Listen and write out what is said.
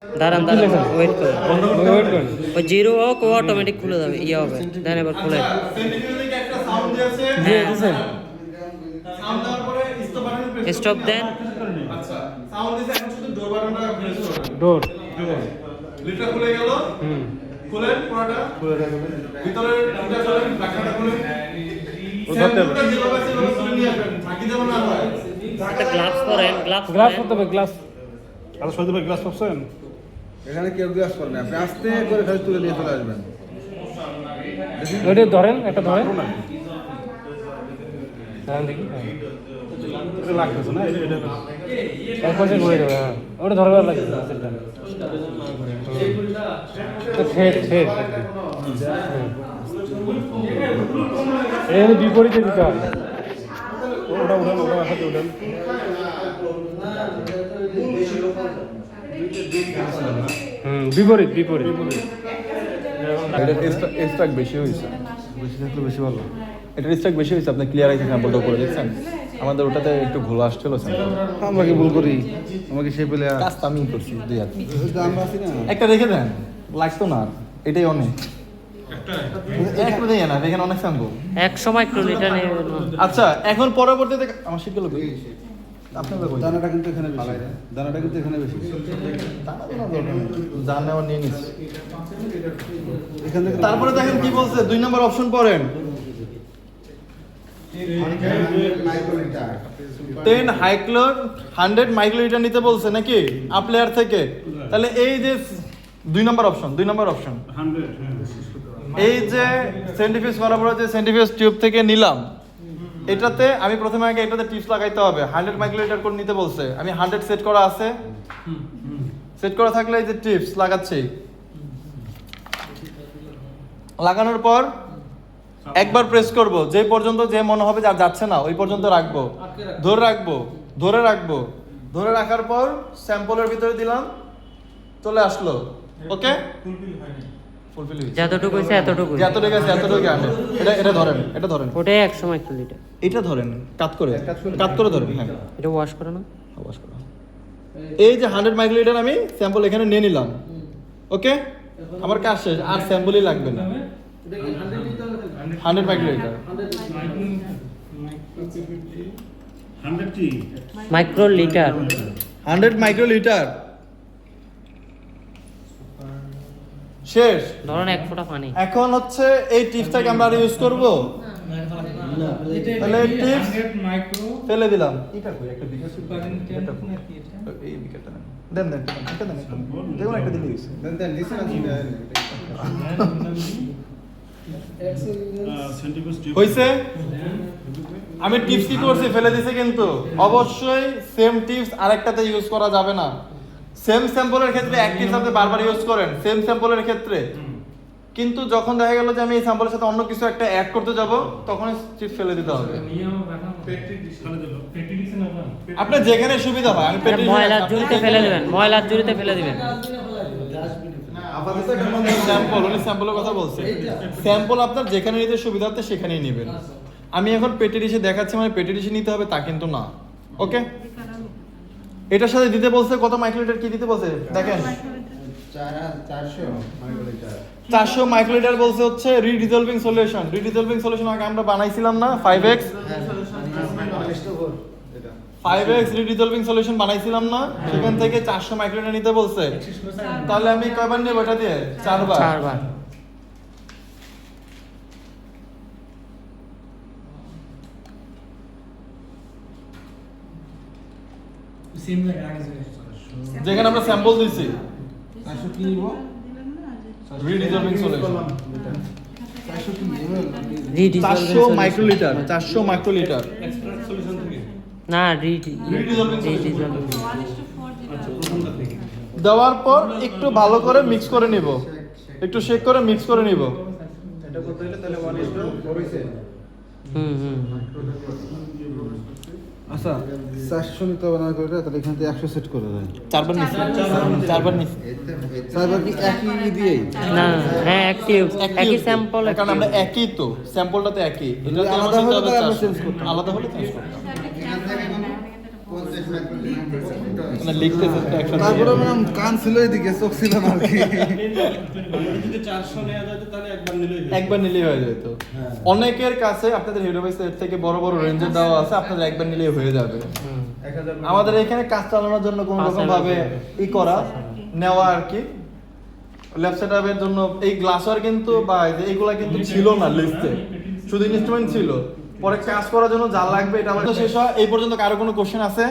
দাঁড়ান দাঁড়ান ওয়েট করুন ওয়েট করুন ওই জিরো হোক ও অটোমেটিক খুলে যাবে ইয়ে হবে দেন এবার খুলে স্টপ দেন আচ্ছা সাউন্ড দিছে এখন শুধু ডোর বাটনটা প্রেস করবেন ডোর লিডটা খুলে গেল খুলেন পুরোটা খুলে রাখুন ভিতরে দুটো চলেন ঢাকনাটা খুলেন স্যাম্পলটা যেভাবে আছে ওভাবে তুলে নিয়ে আসবেন বাকি যেন না হয় একটা গ্লাভস পরেন গ্লাস করতে হবে গ্লাস আর সহজে ভাই গ্লাস পাচ্ছেন এখানে কেউ গ্লাস করবে না, আপনি আস্তে করে খালি তুলে নিয়ে চলে আসবেন। ওইটা ধরেন একটা ধরেন হ্যাঁ দেখি এটা লাগতেছে না, এটা এক পাশে ঘুরে যাবে হ্যাঁ ওটা ধরবার লাগে এই বিপরীতে দিতে হয় ওটা উঠান, ওটা হাতে উঠান। বিপরীত বিপরীত এটা স্ট্রাক বেশি হয়েছে, বেশি থাকলে বেশি ভালো। এটা স্ট্রাক বেশি হয়েছে, আপনি ক্লিয়ার আছে স্যাম্পলটা করে দেখছেন? আমাদের ওটাতে একটু ঘোলা আসছিল স্যাম্পল। আমরা কি ভুল করি? আমাকে সে পেলে কাজটা আমি করছি দুই হাত। আমরা আছি না, একটা রেখে দেন, লাগতো না আর। এটাই অনেক একটা দেয় না, এখানে অনেক স্যাম্পল 100 মাইক্রোলিটার নেবেন আচ্ছা এখন পরবর্তীতে আমার শিখে লোক আপনাদের দানাটা কিন্তু এখানে বেশি, দানাটা কিন্তু এখানে বেশি। জান নেওয়া নিয়ে নিচ্ছি। এখান থেকে তারপরে দেখেন কি বলছে, 2 নম্বর অপশন পড়েন। 10 হাইক্লোর 100 মাইক্রোলিটার নিতে বলছে নাকি আপলেয়ার থেকে। তাহলে এই যে 2 নম্বর অপশন, 2 নম্বর অপশন এই যে সেন্টিফিউজ বরাবর যে সেন্টিফিউজ টিউব থেকে নিলাম, এটাতে আমি প্রথমে আগে এটাতে টিপস লাগাইতে হবে। 100 মাইক্রোলিটার করে নিতে বলছে, আমি 100 সেট করা আছে, সেট করা থাকলে এই যে টিপস লাগাচ্ছি। লাগানোর পর একবার প্রেস করব, যে পর্যন্ত যে মনে হবে যে আর যাচ্ছে না ওই পর্যন্ত রাখবো, ধরে রাখবো, ধরে রাখবো। ধরে রাখার পর স্যাম্পলের ভিতরে দিলাম, চলে আসলো। ওকে ফুলফিল হয়েছে, যতটুকু হইছে এতটুকু যতটুকু আছে এতটুকু আনে। এটা ধরেন, এটা ধরেন, ওটাই 100 মাইক্রোলিটার এটা ধরেন, কাট করে ধরেন। হ্যাঁ এটা ওয়াশ করো না ওয়াশ করো। এই যে 100 মাইক্রোলিটার আমি স্যাম্পল এখানে নিয়ে নিলাম। ওকে আমার কাজ শেষ, আর স্যাম্পলই লাগবে না। 100 মাইক্রোলিটার মাইক্রোলিটার 100 মাইক্রোলিটার শেষ। ধরুন 1 ফোঁটা পানি এখন হচ্ছে এই টিপসটাকে আমরা আর ইউজ করব, তাহলে টিপস ফেলে দিলাম। এটা কই একটা বিকাশ এই বিকাশটা দেন দেন এটা দেন, দেখুন একটা দিলে গেছে। দেন দিছে না হইছে। আমি টিপস কি করছি ফেলে দিছে, কিন্তু অবশ্যই সেম টিপস আরেকটাতে ইউজ করা যাবে না। সেম স্যাম্পলের ক্ষেত্রে এক টিপস আপনি বারবার ইউজ করেন সেম স্যাম্পলের ক্ষেত্রে, কিন্তু যখন দেখা গেল যে আমি এই স্যাম্পলের সাথে অন্য কিছু একটা অ্যাড করতে যাব তখন টিপস ফেলে দিতে হবে। আপনার যেখানে সুবিধা হয়। আমি ময়লার ঝুড়িতে ফেলে দিবেন, ময়লার ঝুড়িতে ফেলে দিবেন। আপাতত এটা স্যাম্পল, উনি স্যাম্পলের কথা বলছে। স্যাম্পল আপনার যেখানে নিতে সুবিধা হচ্ছে সেখানেই নেবেন। আমি এখন পেটি ডিশে দেখাচ্ছি, মানে পেটি ডিশে নিতে হবে তা কিন্তু না। ওকে এটার সাথে দিতে বলছে কত মাইক্রোলিটার, কি দিতে বলছে দেখেন, 400 মাইক্রোলিটার বলছে হচ্ছে রিডিজলভিং সলিউশন। রিডিজলভিং সলিউশন আগে আমরা বানাইছিলাম না 5x 5x রিডিজলভিং সলিউশন বানাইছিলাম না, সেখান থেকে 400 মাইক্রোলিটার নিতে বলছে। তাহলে আমি কয়বার নেব এটা দিয়ে? 4 বার। 4 বার যেখানে আমরা স্যাম্পল দিছি 400 কি নিব? রিডিজলভিং সলিউশন 400 400 মাইক্রোলিটার, 400 মাইক্রোলিটার না রিডিজলভিং দেওয়ার পর একটু ভালো করে মিক্স করে নিব, একটু শেক করে মিক্স করে নিব। এটা করতে হলে তাহলে 1:4 হইছে। আচ্ছা 400 নিতে হবে না করে, তাহলে এখান থেকে 100 সেট করে দেন। 4 বার নিছি, 4 বার নিছি। সাইবার কি একই দিয়েই? না হ্যাঁ একই স্যাম্পল, কারণ আমরা একই তো স্যাম্পলটা তো একই। এটা আলাদা হলে আমরা চেঞ্জ করতাম। আলাদা হলে চেঞ্জ করতাম। এখান থেকে মানে লিখতেছে অ্যাকশন তারপরে ম্যাম কান ছিল এদিকে চোখ ছিল না আর কি একবার নিলেই হয়ে যেত। অনেকের কাছে আপনাদের হিরোভাইস এর থেকে বড় বড় রেঞ্জের দেওয়া আছে, আপনাদের একবার নিলেই হয়ে যাবে। আমাদের এখানে কাজ চালানোর জন্য কোনো রকম ভাবে করা নেওয়া আর কি। ল্যাব সেটআপের জন্য এই গ্লাসওয়্যার কিন্তু বা এইগুলা কিন্তু ছিল না লিস্টে, শুধু ইনস্ট্রুমেন্ট ছিল। পরে কাজ করার জন্য যা লাগবে এটা শেষ হয়। এই পর্যন্ত কারো কোনো কোশ্চেন আছে?